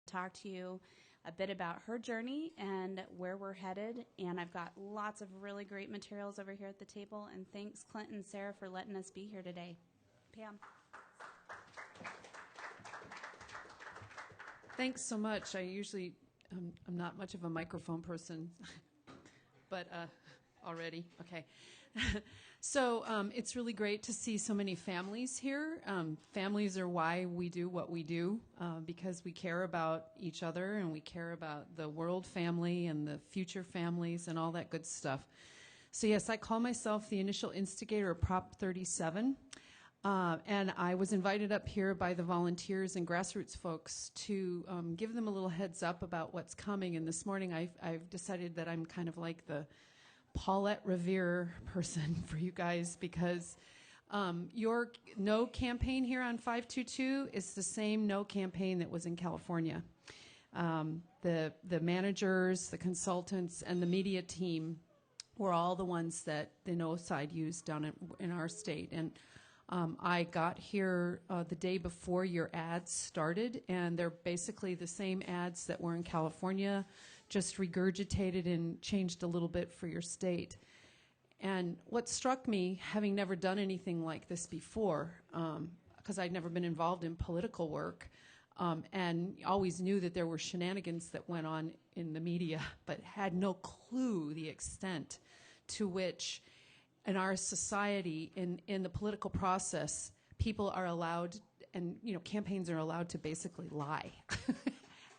talk to you a bit about her journey and where we're headed. And I've got lots of really great materials over here at the table. And thanks, Clint and Sarah, for letting us be here today. Pam. Thanks so much. I usually, I'm not much of a microphone person, but already, okay. So it's really great to see so many families here. Families are why we do what we do, because we care about each other and we care about the world family and the future families and all that good stuff. So yes, I call myself the initial instigator of Prop 37. And I was invited up here by the volunteers and grassroots folks to give them a little heads up about what's coming. And this morning I've decided that I'm kind of like the Paulette Revere person for you guys, because your no campaign here on 522 is the same no campaign that was in California. The managers, the consultants, and the media team were all the ones that the no side used down in our state. And I got here the day before your ads started, and they're basically the same ads that were in California, just regurgitated and changed a little bit for your state. And what struck me, having never done anything like this before, because I'd never been involved in political work, and always knew that there were shenanigans that went on in the media, but had no clue the extent to which in our society, in the political process, people are allowed, and campaigns are allowed to basically lie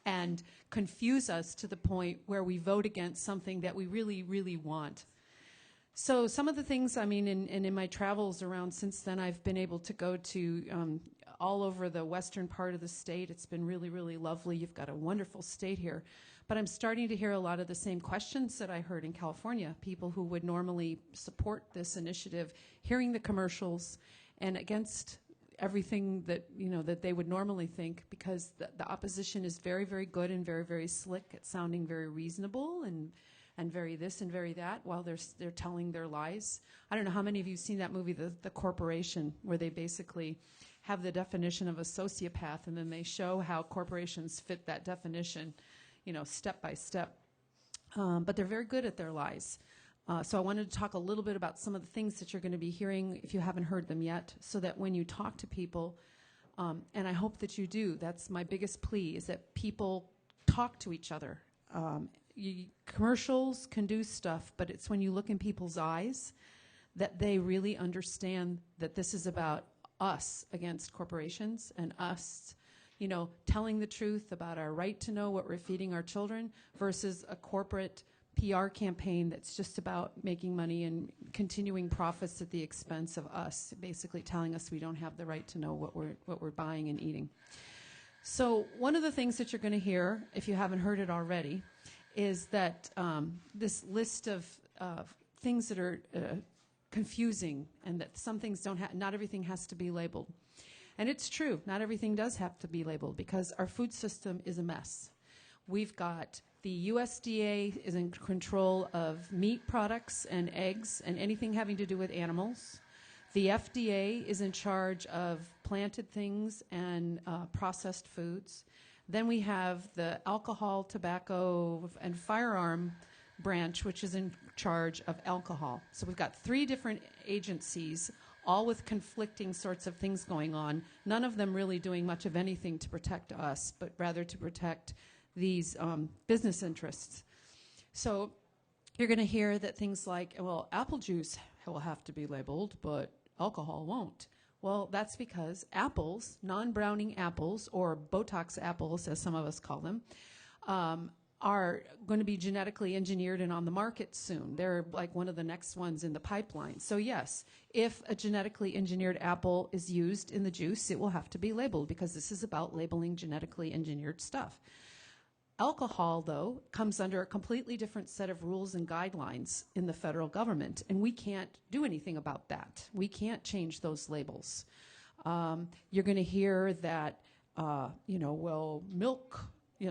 and confuse us to the point where we vote against something that we really, really want. So some of the things, in my travels around since then, I've been able to go to all over the western part of the state. It's been really, really lovely. You've got a wonderful state here. But I'm starting to hear a lot of the same questions that I heard in California, people who would normally support this initiative, hearing the commercials and against everything that, that they would normally think, because the opposition is very, very good and very, very slick at sounding very reasonable and very this and very that while they're telling their lies. I don't know how many of you have seen that movie, The Corporation, where they basically have the definition of a sociopath and then they show how corporations fit that definition, step by step. But they're very good at their lies. So I wanted to talk a little bit about some of the things that you're going to be hearing if you haven't heard them yet, so that when you talk to people, and I hope that you do, that's my biggest plea, is that people talk to each other. Commercials can do stuff, but it's when you look in people's eyes that they really understand that this is about us against corporations and us telling the truth about our right to know what we're feeding our children versus a corporate PR campaign that's just about making money and continuing profits at the expense of us, basically telling us we don't have the right to know what we're buying and eating. So one of the things that you're going to hear, if you haven't heard it already, is that this list of things that are confusing, and that some things not everything has to be labeled. And it's true, not everything does have to be labeled, because our food system is a mess. We've got the USDA is in control of meat products and eggs and anything having to do with animals. The FDA is in charge of planted things and processed foods. Then we have the alcohol, tobacco, and firearm branch, which is in charge of alcohol. So we've got 3 different agencies, all with conflicting sorts of things going on, none of them really doing much of anything to protect us, but rather to protect these business interests. So you're going to hear that things like, well, apple juice will have to be labeled, but alcohol won't. Well, that's because apples, non-browning apples, or Botox apples, as some of us call them, are going to be genetically engineered and on the market soon. They're like one of the next ones in the pipeline. So yes, if a genetically engineered apple is used in the juice, it will have to be labeled, because this is about labeling genetically engineered stuff. Alcohol, though, comes under a completely different set of rules and guidelines in the federal government, and we can't do anything about that. We can't change those labels. You're going to hear that, well, milk,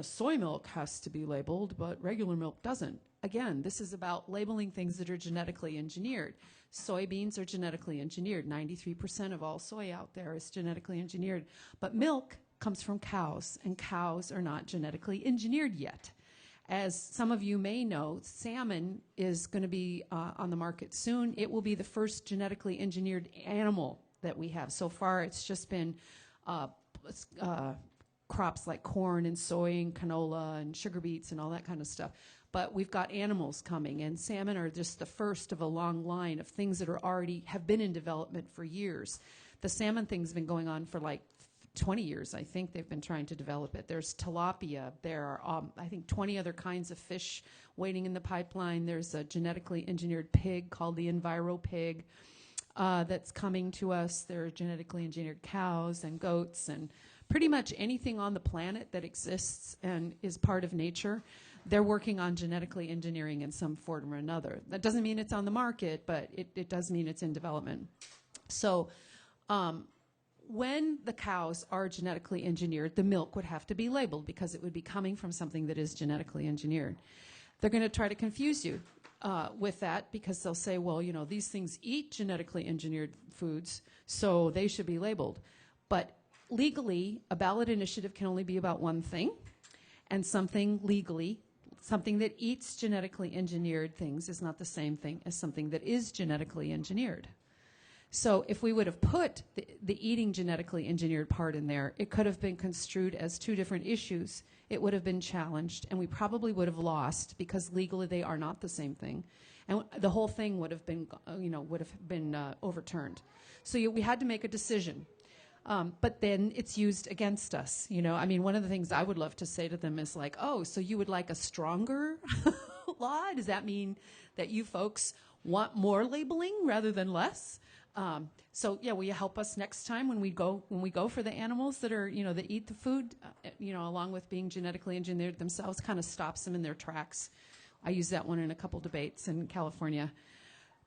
soy milk has to be labeled, but regular milk doesn't. Again, this is about labeling things that are genetically engineered. Soybeans are genetically engineered. 93% of all soy out there is genetically engineered. But milk comes from cows, and cows are not genetically engineered yet. As some of you may know, salmon is going to be on the market soon. It will be the first genetically engineered animal that we have. So far, it's just been crops like corn and soy and canola and sugar beets and all that kind of stuff. But we've got animals coming, and salmon are just the first of a long line of things that have been in development for years. The salmon thing's been going on for like 20 years, I think. They've been trying to develop it. There's tilapia. There are, I think, 20 other kinds of fish waiting in the pipeline. There's a genetically engineered pig called the Enviro pig that's coming to us. There are genetically engineered cows and goats and pretty much anything on the planet that exists and is part of nature. They're working on genetically engineering in some form or another. That doesn't mean it's on the market, but it does mean it's in development. So when the cows are genetically engineered, the milk would have to be labeled because it would be coming from something that is genetically engineered. They're going to try to confuse you with that because they'll say, well, you know, these things eat genetically engineered foods, so they should be labeled. But legally, a ballot initiative can only be about one thing, and something that eats genetically engineered things is not the same thing as something that is genetically engineered. So if we would have put the eating genetically engineered part in there, it could have been construed as two different issues. It would have been challenged, and we probably would have lost because legally they are not the same thing. And the whole thing would have been, overturned. So we had to make a decision. But then it's used against us. You know, I mean, one of the things I would love to say to them is like, oh, so you would like a stronger law? Does that mean that you folks want more labeling rather than less? So yeah, will you help us next time when we go for the animals that are, that eat the food, along with being genetically engineered themselves, kind of stops them in their tracks. I use that one in a couple debates in California.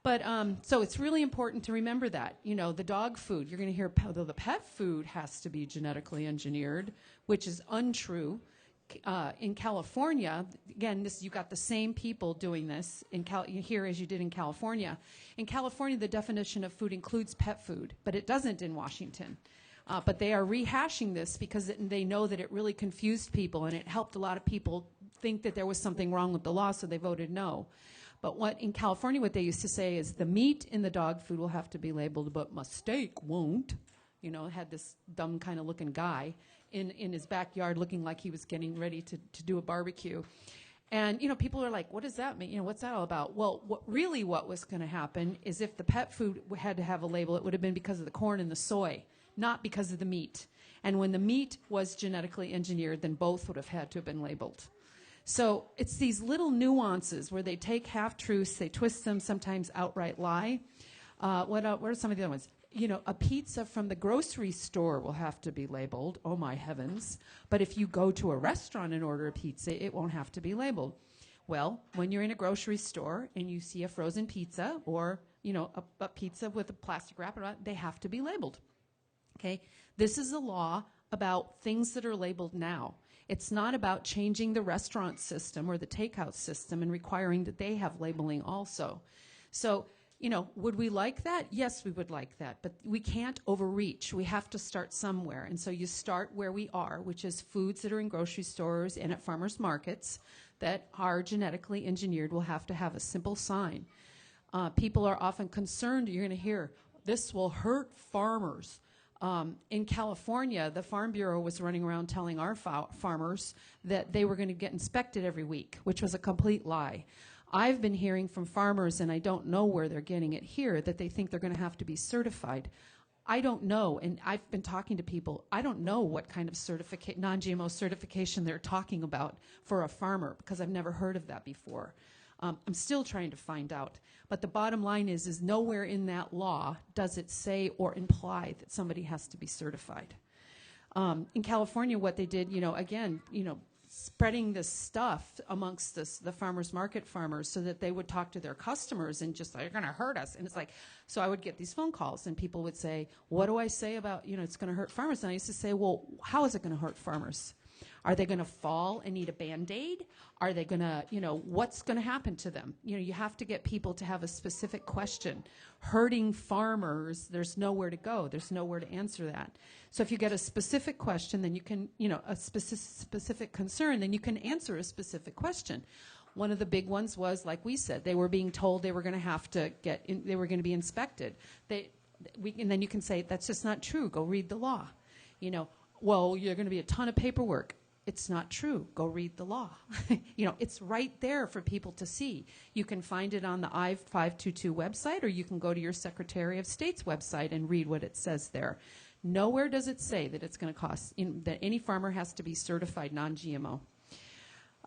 But so it's really important to remember that, the dog food, you're going to hear, though the pet food has to be genetically engineered, which is untrue. In California, again, you got the same people doing this here as you did in California. In California, the definition of food includes pet food, but it doesn't in Washington. But they are rehashing this because they know that it really confused people, and it helped a lot of people think that there was something wrong with the law, so they voted no. But in California, what they used to say is the meat in the dog food will have to be labeled, but my steak won't. It had this dumb kind of looking guy in his backyard looking like he was getting ready to do a barbecue. And, people are like, what does that mean? What's that all about? Well, what was going to happen is if the pet food had to have a label, it would have been because of the corn and the soy, not because of the meat. And when the meat was genetically engineered, then both would have had to have been labeled. So it's these little nuances where they take half-truths, they twist them, sometimes outright lie. What are some of the other ones? A pizza from the grocery store will have to be labeled. Oh, my heavens. But if you go to a restaurant and order a pizza, it won't have to be labeled. Well, when you're in a grocery store and you see a frozen pizza or, a pizza with a plastic wrap around it, they have to be labeled. Okay? This is a law about things that are labeled now. It's not about changing the restaurant system or the takeout system and requiring that they have labeling also. So, would we like that? Yes, we would like that. But we can't overreach. We have to start somewhere. And so you start where we are, which is foods that are in grocery stores and at farmers markets that are genetically engineered will have to have a simple sign. People are often concerned. You're going to hear, this will hurt farmers. In California, the Farm Bureau was running around telling our farmers that they were going to get inspected every week, which was a complete lie. I've been hearing from farmers, and I don't know where they're getting it here, that they think they're going to have to be certified. I don't know, and I've been talking to people. I don't know what kind of non-GMO certification they're talking about for a farmer because I've never heard of that before. I'm still trying to find out. But the bottom line is nowhere in that law does it say or imply that somebody has to be certified. In California, what they did, spreading this stuff amongst the farmers market farmers so that they would talk to their customers and just, they're going to hurt us. And it's like, so I would get these phone calls and people would say, what do I say about, it's going to hurt farmers? And I used to say, well, how is it going to hurt farmers? Are they going to fall and need a Band-Aid? Are they going to, what's going to happen to them? You have to get people to have a specific question. Hurting farmers, there's nowhere to go. There's nowhere to answer that. So if you get a specific question, then you can, a specific concern, then you can answer a specific question. One of the big ones was, like we said, they were being told they were going to have to they were going to be inspected. And then you can say, that's just not true. Go read the law. Well, you're going to be a ton of paperwork. It's not true. Go read the law. It's right there for people to see. You can find it on the I-522 website, or you can go to your Secretary of State's website and read what it says there. Nowhere does it say that it's going to cost, that any farmer has to be certified non-GMO.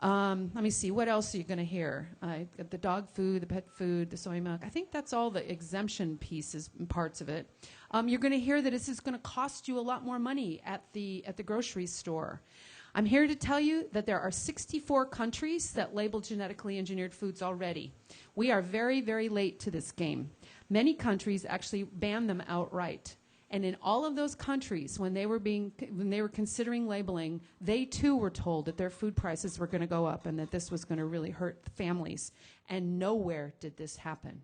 Let me see, what else are you going to hear? The dog food, the pet food, the soy milk. I think that's all the exemption pieces and parts of it. You're going to hear that this is going to cost you a lot more money at the grocery store. I'm here to tell you that there are 64 countries that label genetically engineered foods already. We are very, very late to this game. Many countries actually ban them outright. And in all of those countries, when they were considering labeling, they too were told that their food prices were going to go up and that this was going to really hurt families. And nowhere did this happen.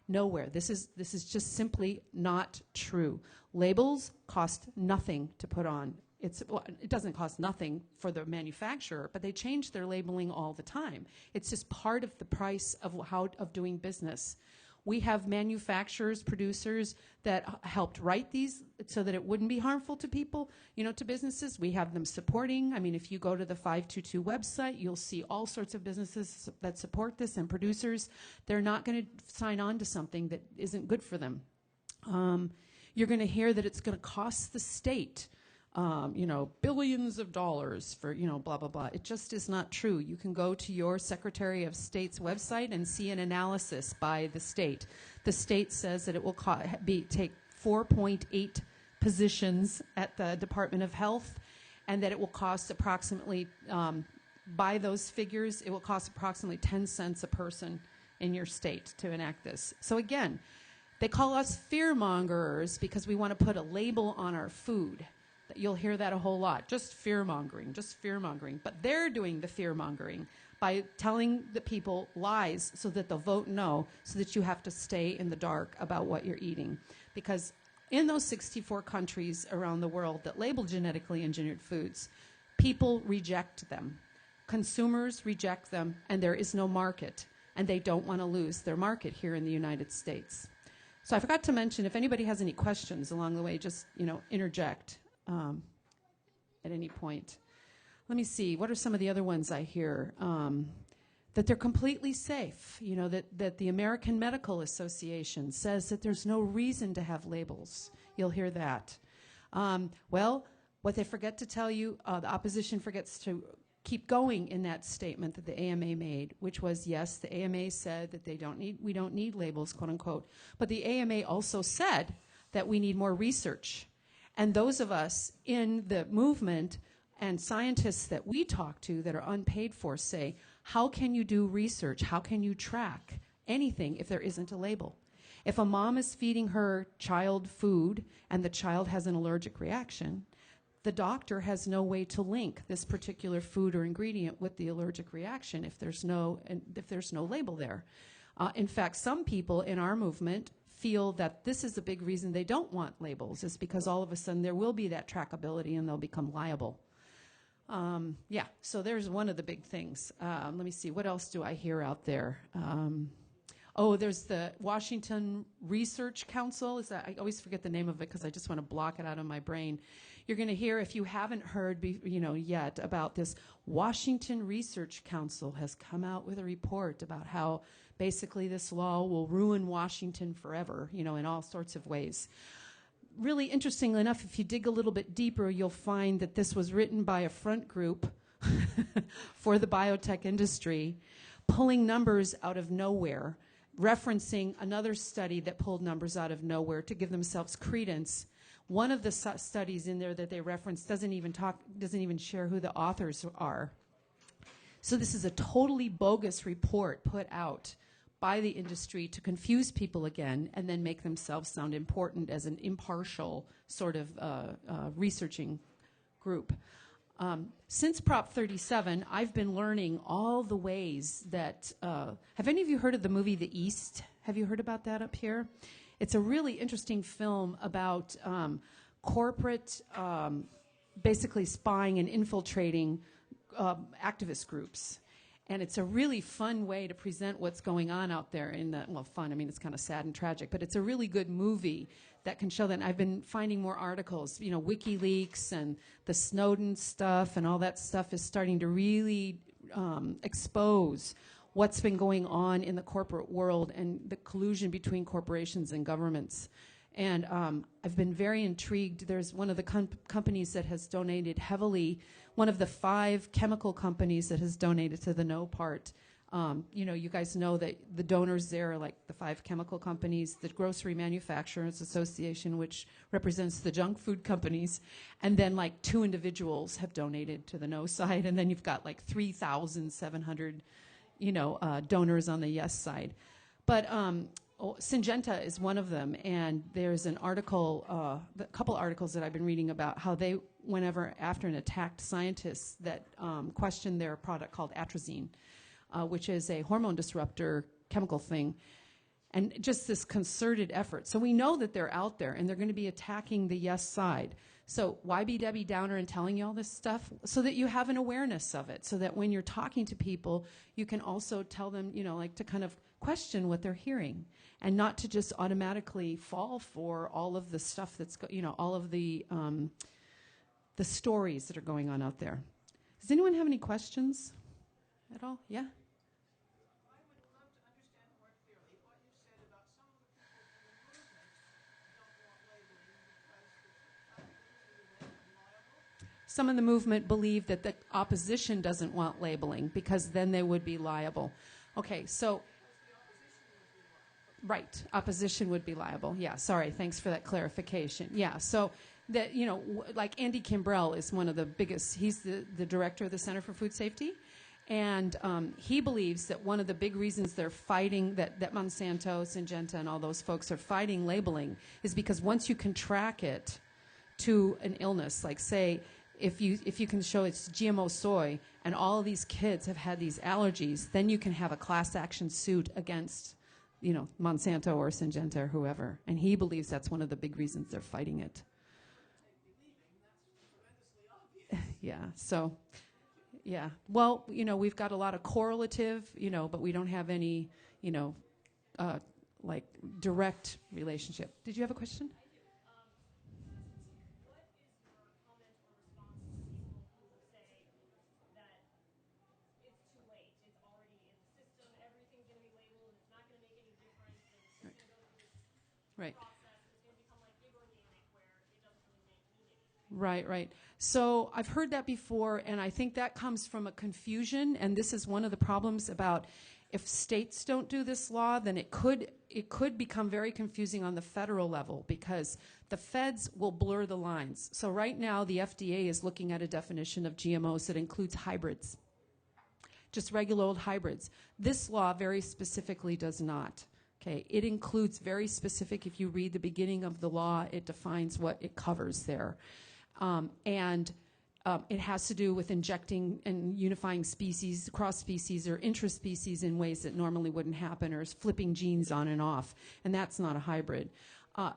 Nowhere. This is just simply not true. Labels cost nothing to put on. It doesn't cost nothing for the manufacturer, but they change their labeling all the time. It's just part of the price of doing business. We have manufacturers, producers that helped write these so that it wouldn't be harmful to people, to businesses. We have them supporting. I mean, if you go to the 522 website, you'll see all sorts of businesses that support this, and producers. They're not going to sign on to something that isn't good for them. You're going to hear that it's going to cost the state billions of dollars for, blah, blah, blah. It just is not true. You can go to your Secretary of State's website and see an analysis by the state. The state says that it will take 4.8 positions at the Department of Health, and that it will cost approximately, by those figures, it will cost approximately 10 cents a person in your state to enact this. So again, they call us fear-mongers because we want to put a label on our food. You'll hear that a whole lot. Just fear-mongering, just fear-mongering. But they're doing the fear-mongering by telling the people lies so that they'll vote no, so that you have to stay in the dark about what you're eating. Because in those 64 countries around the world that label genetically engineered foods, people reject them. Consumers reject them, and there is no market. And they don't want to lose their market here in the United States. So I forgot to mention, if anybody has any questions along the way, just interject. At any point. Let me see, what are some of the other ones I hear? That they're completely safe, that the American Medical Association says that there's no reason to have labels. You'll hear that. Well, what they forget to tell you, the opposition forgets to keep going in that statement that the AMA made, which was, yes, the AMA said that we don't need labels, quote unquote, but the AMA also said that we need more research. And those of us in the movement and scientists that we talk to that are unpaid for say, how can you do research? How can you track anything if there isn't a label? If a mom is feeding her child food and the child has an allergic reaction, the doctor has no way to link this particular food or ingredient with the allergic reaction if there's no label there. In fact, some people in our movement feel that this is a big reason they don't want labels, is because all of a sudden there will be that trackability and they'll become liable. So there's one of the big things. Let me see, what else do I hear out there? There's the Washington Research Council. I always forget the name of it because I just want to block it out of my brain. You're going to hear, if you haven't heard yet about this, Washington Research Council has come out with a report about how basically this law will ruin Washington forever, in all sorts of ways. Really interestingly enough, if you dig a little bit deeper, you'll find that this was written by a front group for the biotech industry, pulling numbers out of nowhere, referencing another study that pulled numbers out of nowhere to give themselves credence. One of the studies in there that they reference doesn't even share who the authors are. So this is a totally bogus report put out by the industry to confuse people again and then make themselves sound important as an impartial sort of researching group. Since Prop 37, I've been learning all the ways that, have any of you heard of the movie The East? Have you heard about that up here? It's a really interesting film about corporate basically spying and infiltrating activist groups. And it's a really fun way to present what's going on out there in the, well, fun, I mean, it's kind of sad and tragic, but it's a really good movie that can show that. And I've been finding more articles, you know, WikiLeaks and the Snowden stuff and all that stuff is starting to really expose what's been going on in the corporate world and the collusion between corporations and governments. And I've been very intrigued. There's one of the companies that has donated heavily, one of the 5 chemical companies that has donated to the No part. You know, you guys know that the donors there are like the 5 chemical companies, the Grocery Manufacturers Association, which represents the junk food companies, and then like 2 individuals have donated to the No side, and then you've got like 3,700, you know, donors on the Yes side. But Syngenta is one of them, and there's an article, a couple articles that I've been reading about how they, whenever after an attacked scientists that questioned their product called atrazine, which is a hormone disruptor chemical thing, and just this concerted effort. So we know that they're out there, and they're going to be attacking the Yes side. So why be Debbie Downer and telling you all this stuff? So that you have an awareness of it, so that when you're talking to people, you can also tell them, you know, like to kind of question what they're hearing, and not to just automatically fall for all of the stuff that's, you know, all of the stories that are going on out there. Does anyone have any questions at all? Yeah? Some in the movement believe that the opposition doesn't want labeling because then they would be liable. Okay, so, right, opposition would be liable. Yeah, sorry, thanks for that clarification. Yeah, so that, you know, like Andy Kimbrell is one of the biggest, he's the director of the Center for Food Safety, and he believes that one of the big reasons they're fighting, that Monsanto, Syngenta, and all those folks are fighting labeling is because once you can track it to an illness, like say, if you can show it's GMO soy and all of these kids have had these allergies, then you can have a class action suit against, you know, Monsanto or Syngenta or whoever. And he believes that's one of the big reasons they're fighting it. Yeah, so, yeah. Well, you know, we've got a lot of correlative, you know, but we don't have any, you know, like direct relationship. Did you have a question? Right. Right, right. So I've heard that before, and I think that comes from a confusion, and this is one of the problems about if states don't do this law, then it could become very confusing on the federal level because the feds will blur the lines. So right now, the FDA is looking at a definition of GMOs that includes hybrids, just regular old hybrids. This law very specifically does not. Okay, it includes very specific, if you read the beginning of the law, it defines what it covers there. It has to do with injecting and unifying species, cross-species or intraspecies in ways that normally wouldn't happen, or flipping genes on and off, and that's not a hybrid.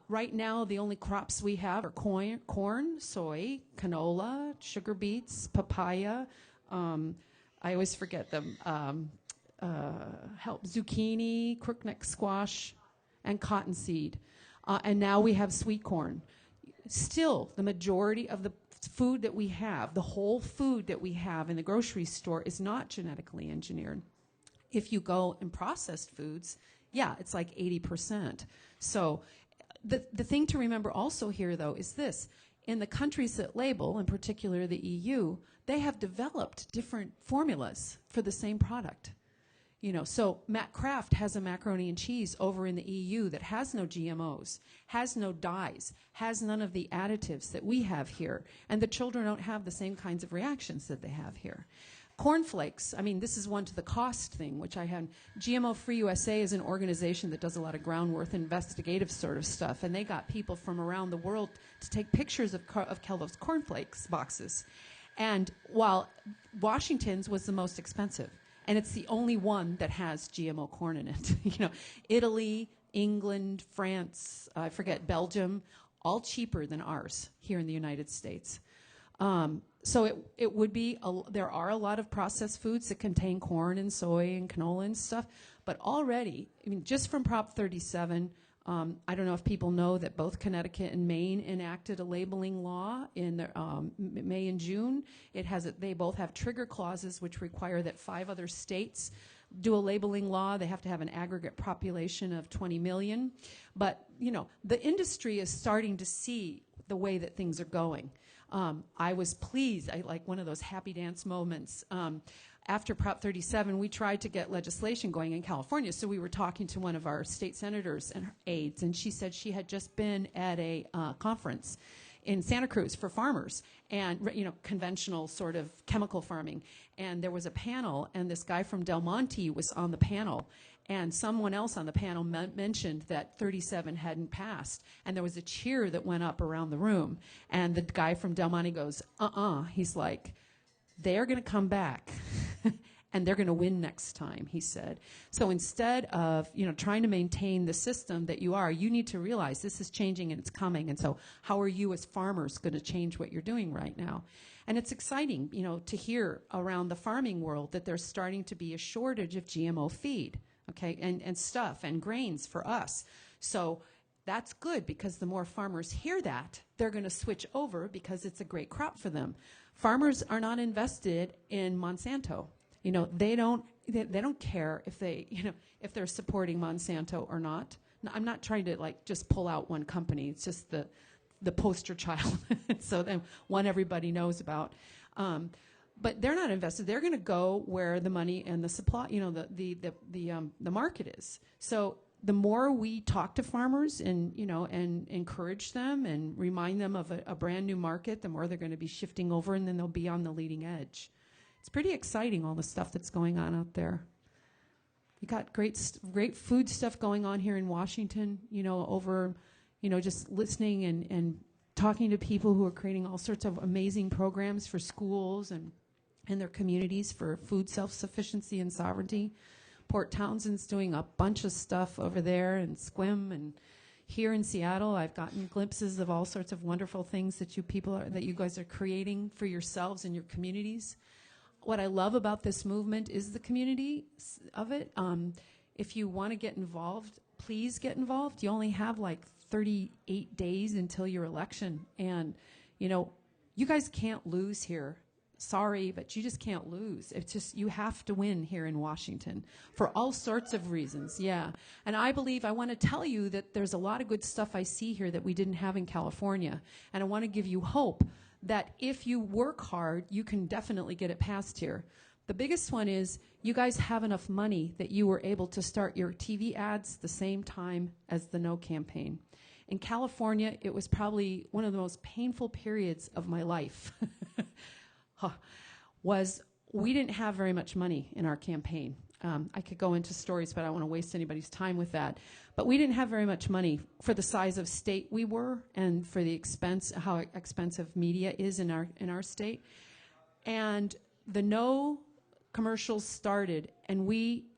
Right now, the only crops we have are corn, soy, canola, sugar beets, papaya, I always forget them, zucchini, crookneck squash, and cottonseed. And now we have sweet corn. Still, the majority of the food that we have, the whole food that we have in the grocery store is not genetically engineered. If you go in processed foods, yeah, it's like 80%. So the thing to remember also here, though, is this. In the countries that label, in particular the EU, they have developed different formulas for the same product. You know, so Matt Kraft has a macaroni and cheese over in the EU that has no GMOs, has no dyes, has none of the additives that we have here, and the children don't have the same kinds of reactions that they have here. Cornflakes, I mean, this is one to the cost thing, which I have. GMO Free USA is an organization that does a lot of groundwork, investigative sort of stuff, and they got people from around the world to take pictures of Kellogg's cornflakes boxes. And while Washington's was the most expensive, and it's the only one that has GMO corn in it. Italy, England, France, I forget, Belgium, all cheaper than ours here in the United States. So it would be, there are a lot of processed foods that contain corn and soy and canola and stuff, but already, I mean, just from Prop 37, I don't know if people know that both Connecticut and Maine enacted a labeling law in May and June. They both have trigger clauses which require that 5 other states do a labeling law. They have to have an aggregate population of 20 million. But, the industry is starting to see the way that things are going. I was pleased. I like one of those happy dance moments. After Prop 37, we tried to get legislation going in California. So we were talking to one of our state senators and her aides, and she said she had just been at a conference in Santa Cruz for farmers and, conventional sort of chemical farming. And there was a panel, and this guy from Del Monte was on the panel. And someone else on the panel mentioned that 37 hadn't passed. And there was a cheer that went up around the room. And the guy from Del Monte goes, He's like, they're going to come back. And they're going to win next time, he said. So instead of, trying to maintain the system that you need to realize this is changing and it's coming. And so how are you as farmers going to change what you're doing right now? And it's exciting, to hear around the farming world that there's starting to be a shortage of GMO feed, okay, and stuff and grains for us. So that's good because the more farmers hear that, they're going to switch over because it's a great crop for them. Farmers are not invested in Monsanto. They don't care if if they're supporting Monsanto or not. No, I'm not trying to just pull out one company. It's just the poster child. So then one everybody knows about. But they're not invested. They're going to go where the money and the supply, the market is. So the more we talk to farmers and encourage them and remind them of a brand new market, the more they're going to be shifting over, and then they'll be on the leading edge. It's pretty exciting, all the stuff that's going on out there. You got great food stuff going on here in Washington, over, just listening and talking to people who are creating all sorts of amazing programs for schools and their communities for food self-sufficiency and sovereignty. Port Townsend's doing a bunch of stuff over there, and Squim, and here in Seattle, I've gotten glimpses of all sorts of wonderful things that you guys are creating for yourselves and your communities. What I love about this movement is the community of it. If you want to get involved, please get involved. You only have 38 days until your election. And, you guys can't lose here. Sorry, but you just can't lose. It's just, you have to win here in Washington for all sorts of reasons. Yeah. And I want to tell you that there's a lot of good stuff I see here that we didn't have in California. And I want to give you hope that if you work hard, you can definitely get it passed here. The biggest one is you guys have enough money that you were able to start your TV ads the same time as the No campaign. In California, it was probably one of the most painful periods of my life. We didn't have very much money in our campaign. I could go into stories, but I don't want to waste anybody's time with that. But we didn't have very much money for the size of state we were, and for the how expensive media is in our state. And the No commercials started, and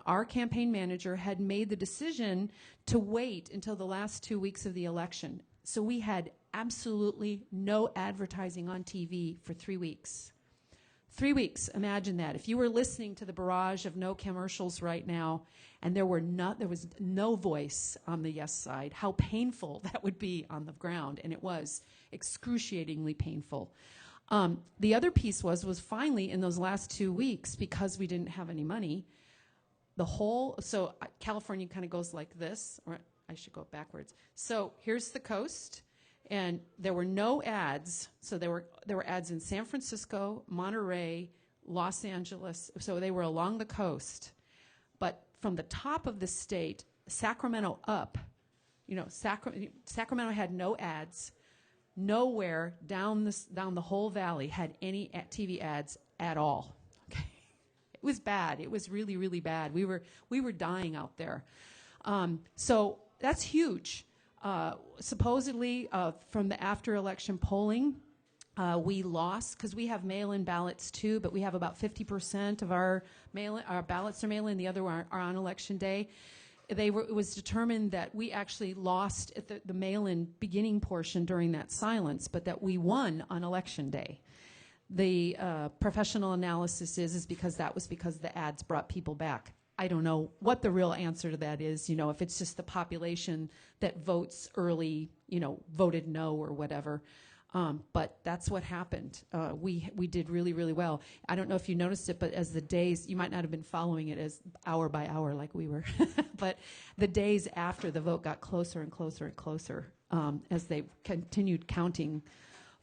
our campaign manager had made the decision to wait until the last 2 weeks of the election. So we had absolutely no advertising on TV for 3 weeks. 3 weeks, imagine that. If you were listening to the barrage of No commercials right now, and there was no voice on the yes side, how painful that would be on the ground, and it was excruciatingly painful. The other piece was finally in those last 2 weeks, because we didn't have any money, so California kind of goes like this, or I should go backwards. So here's the coast. And there were no ads. So there were ads in San Francisco, Monterey, Los Angeles. So they were along the coast. But from the top of the state, Sacramento up, Sacramento had no ads. Nowhere down the whole valley had any TV ads at all. Okay. It was bad. It was really, really bad. We were dying out there. So that's huge. Supposedly, from the after-election polling, We lost because we have mail-in ballots too, but we have about 50% of our ballots are mail-in. The other are on election day. It was determined that we actually lost at the mail-in beginning portion during that silence, but that we won on election day. The professional analysis is because the ads brought people back. I don't know what the real answer to that is, if it's just the population that votes early, voted no or whatever. But that's what happened. We did really, really well. I don't know if you noticed it, but as the days, you might not have been following it as hour by hour like we were, but the days after the vote got closer and closer and closer as they continued counting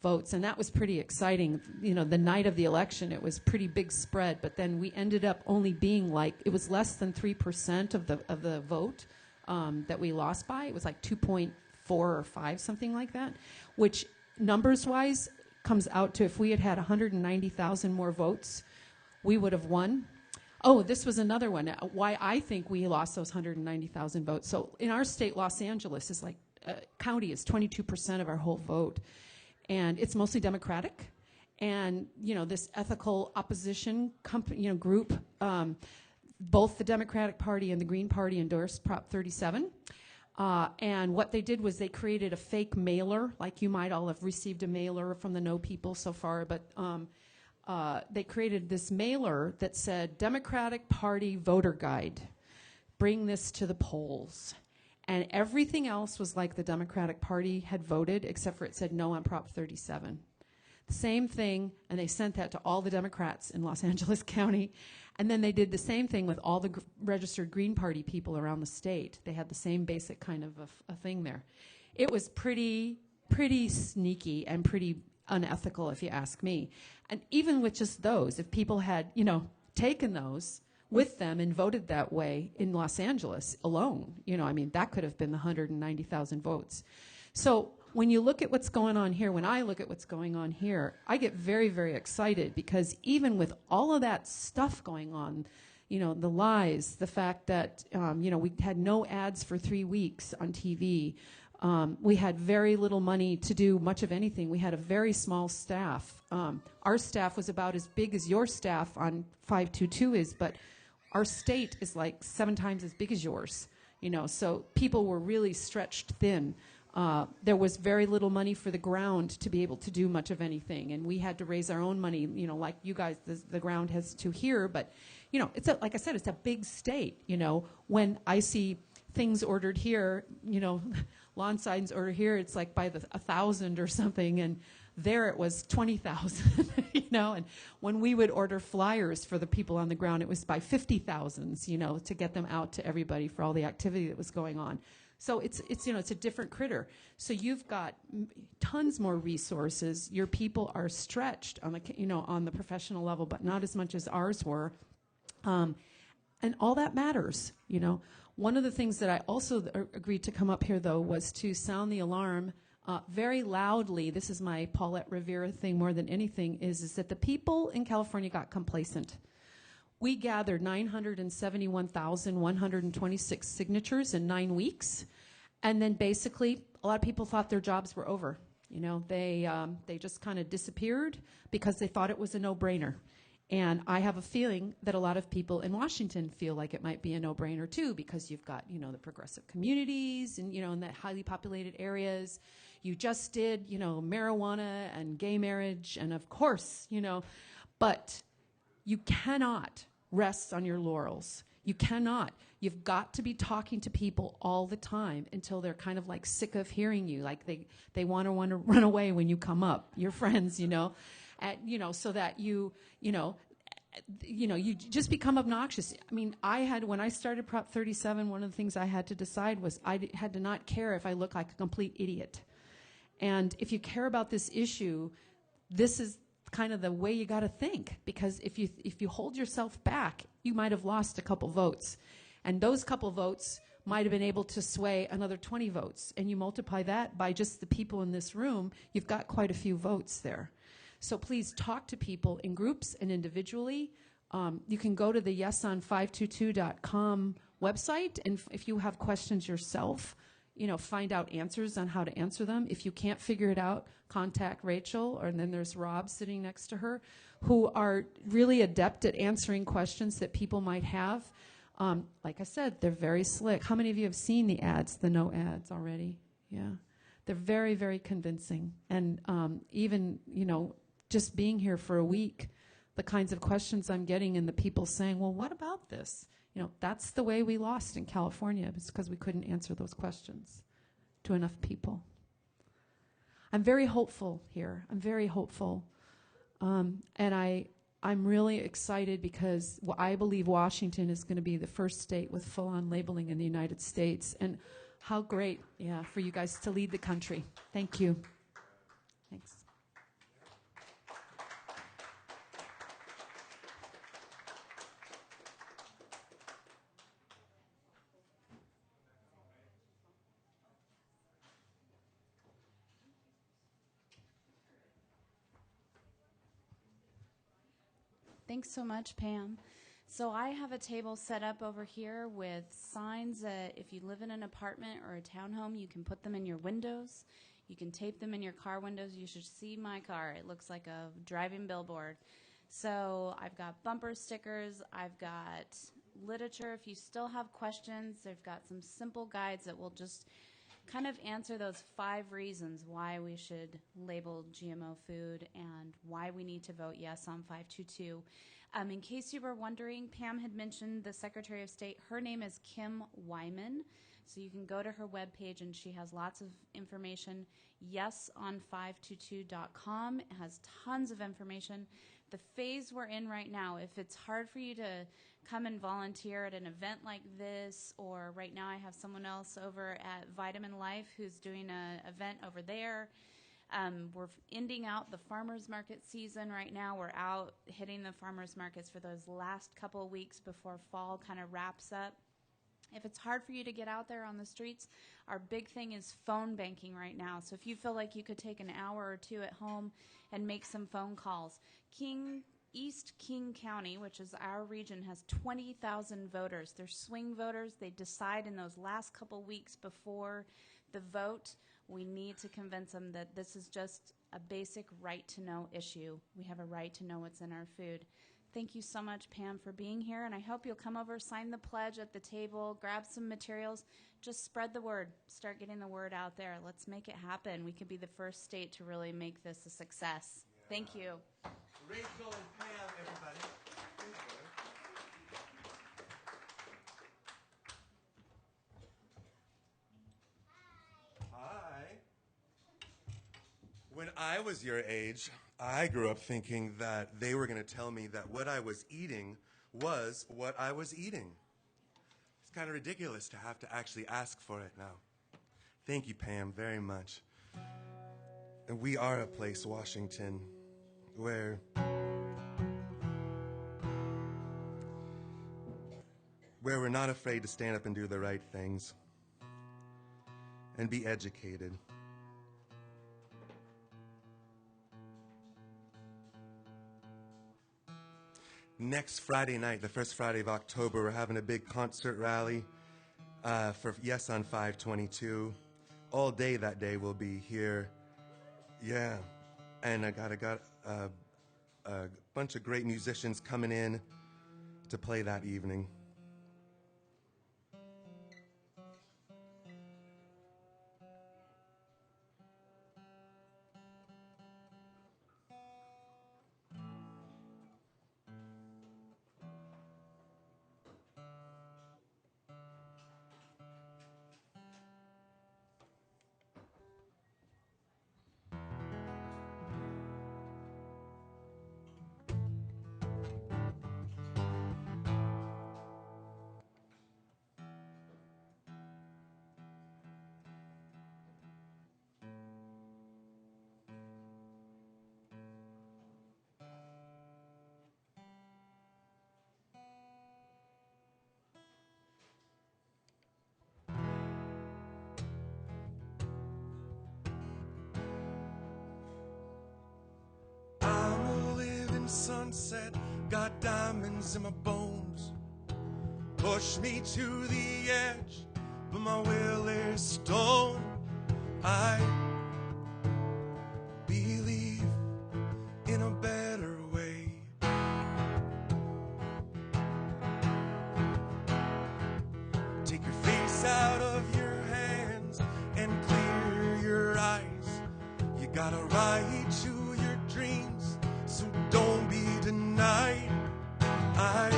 votes. And that was pretty exciting. The night of the election, it was pretty big spread, but then we ended up only being it was less than 3% of the vote that we lost by. It was like 2.4 or 5, something like that, which numbers-wise comes out to if we had 190,000 more votes, we would have won. Oh, this was another one. Why I think we lost those 190,000 votes. So in our state, Los Angeles is county is 22% of our whole vote. And it's mostly Democratic. And, this ethical opposition group, both the Democratic Party and the Green Party endorsed Prop 37. And what they did was they created a fake mailer, like you might all have received a mailer from the No people so far, but they created this mailer that said, Democratic Party voter guide, bring this to the polls. And everything else was like the Democratic Party had voted, except for it said no on Prop 37. The same thing, and they sent that to all the Democrats in Los Angeles County. And then they did the same thing with all the registered Green Party people around the state. They had the same basic kind of a thing there. It was pretty sneaky and pretty unethical, if you ask me. And even with just those, if people had, taken those with them and voted that way in Los Angeles alone, that could have been the 190,000 votes. So when you look at what's going on here, when I look at what's going on here, I get very, very excited because even with all of that stuff going on, the lies, the fact that, we had no ads for 3 weeks on TV. We had very little money to do much of anything. We had a very small staff. Our staff was about as big as your staff on 522 is, but our state is like 7 times as big as yours, so people were really stretched thin. There was very little money for the ground to be able to do much of anything, and we had to raise our own money, like you guys, the ground has to here, but, like I said, it's a big state, when I see things ordered here, lawn signs ordered here, it's like by 1,000 or something, and there it was 20,000, and when we would order flyers for the people on the ground, it was by 50,000s, to get them out to everybody for all the activity that was going on. So it's a different critter. So you've got tons more resources. Your people are stretched on the professional level, but not as much as ours were. And all that matters, One of the things that I also agreed to come up here, though, was to sound the alarm very loudly. This is my Paulette Revere thing more than anything, is that the people in California got complacent. We gathered 971,126 signatures in 9 weeks, and then basically a lot of people thought their jobs were over. They just kind of disappeared because they thought it was a no-brainer. And I have a feeling that a lot of people in Washington feel like it might be a no-brainer too, because you've got, the progressive communities and, in the highly populated areas. You just did, marijuana and gay marriage, and of course, but you cannot rest on your laurels. You cannot. You've got to be talking to people all the time until they're kind of like sick of hearing you, like they want to run away when you come up, your friends, so that you just become obnoxious. I mean, when I started Prop 37, one of the things I had to decide was I had to not care if I look like a complete idiot. And if you care about this issue, this is kind of the way you got to think, because if you hold yourself back, you might have lost a couple votes, and those couple votes might have been able to sway another 20 votes, and you multiply that by just the people in this room, you've got quite a few votes there. So please talk to people in groups and individually. You can go to the yeson522.com website, and if you have questions yourself, find out answers on how to answer them. If you can't figure it out, contact Rachel, and then there's Rob sitting next to her, who are really adept at answering questions that people might have. Like I said, they're very slick. How many of you have seen the ads, the no ads already? Yeah. They're very, very convincing. And even, just being here for a week, the kinds of questions I'm getting and the people saying, well, what about this? That's the way we lost in California. It's because we couldn't answer those questions to enough people. I'm very hopeful here. I'm very hopeful. And I'm really excited because I believe Washington is going to be the first state with full-on labeling in the United States. And how great, for you guys to lead the country. Thank you. Thanks. Thanks so much, Pam. So I have a table set up over here with signs that if you live in an apartment or a townhome, you can put them in your windows. You can tape them in your car windows. You should see my car. It looks like a driving billboard. So I've got bumper stickers. I've got literature. If you still have questions, they've got some simple guides that will just kind of answer those 5 reasons why we should label GMO food and why we need to vote yes on 522. In case you were wondering, Pam had mentioned the Secretary of State. Her name is Kim Wyman. So you can go to her webpage and she has lots of information. Yeson522.com. It has tons of information. The phase we're in right now, if it's hard for you to come and volunteer at an event like this, or right now I have someone else over at Vitamin Life who's doing an event over there. We're ending out the farmers market season right now. We're out hitting the farmers markets for those last couple of weeks before fall kind of wraps up. If it's hard for you to get out there on the streets, our big thing is phone banking right now. So if you feel like you could take an hour or 2 at home and make some phone calls. East King County, which is our region, has 20,000 voters. They're swing voters. They decide in those last couple weeks before the vote. We need to convince them that this is just a basic right-to-know issue. We have a right to know what's in our food. Thank you so much, Pam, for being here, and I hope you'll come over, sign the pledge at the table, grab some materials. Just spread the word. Start getting the word out there. Let's make it happen. We could be the first state to really make this a success. Yeah. Thank you. Rachel and Pam, everybody. Hi. When I was your age, I grew up thinking that they were going to tell me that what I was eating was what I was eating. It's kind of ridiculous to have to actually ask for it now. Thank you, Pam, very much. And we are a place, Washington, where we're not afraid to stand up and do the right things and be educated. Next Friday night, the first Friday of October, we're having a big concert rally for Yes on 522. All day that day we'll be here. Yeah. And I got a bunch of great musicians coming in to play that evening. Sunset, got diamonds in my bones. Push me to the edge, but my will is stone. I believe in a better way. Take your face out of your hands and clear your eyes. You got a right to your dreams, so don't be denied. I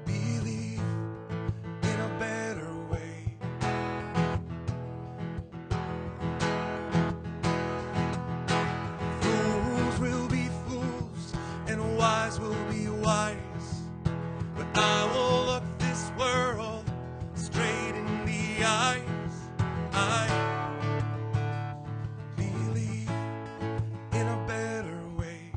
believe in a better way. Fools will be fools and wise will be wise, but I will look this world straight in the eyes. I believe in a better way.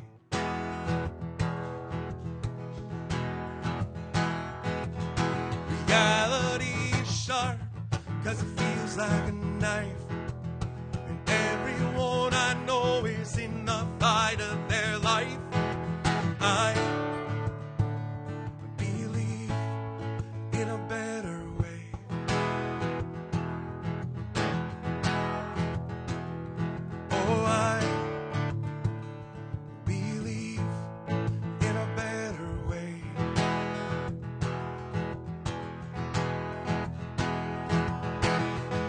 Reality is sharp, 'cause it feels like a knife. And everyone I know is in the fight of their life. I believe in a better way. Oh, I believe in a better way.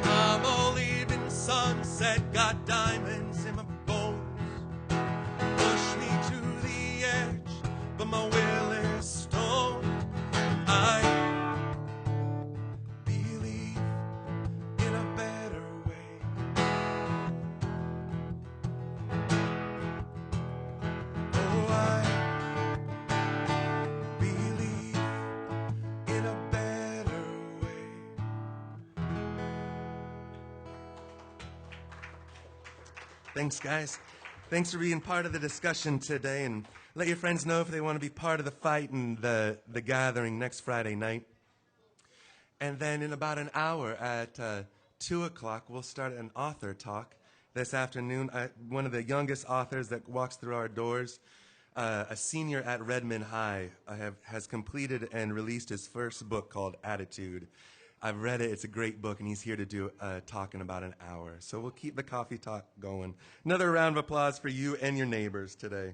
I'm a living sunset, got diamonds in my bones. Push me to the edge, but my will is stone. I believe in a better way. Oh, I believe in a better way. Thanks, guys. Thanks for being part of the discussion today, and let your friends know if they want to be part of the fight and the gathering next Friday night. And then in about an hour at 2 o'clock, we'll start an author talk this afternoon. One of the youngest authors that walks through our doors, a senior at Redmond High, has completed and released his first book called Attitude. I've read it. It's a great book, and he's here to do a talk in about an hour. So we'll keep the coffee talk going. Another round of applause for you and your neighbors today.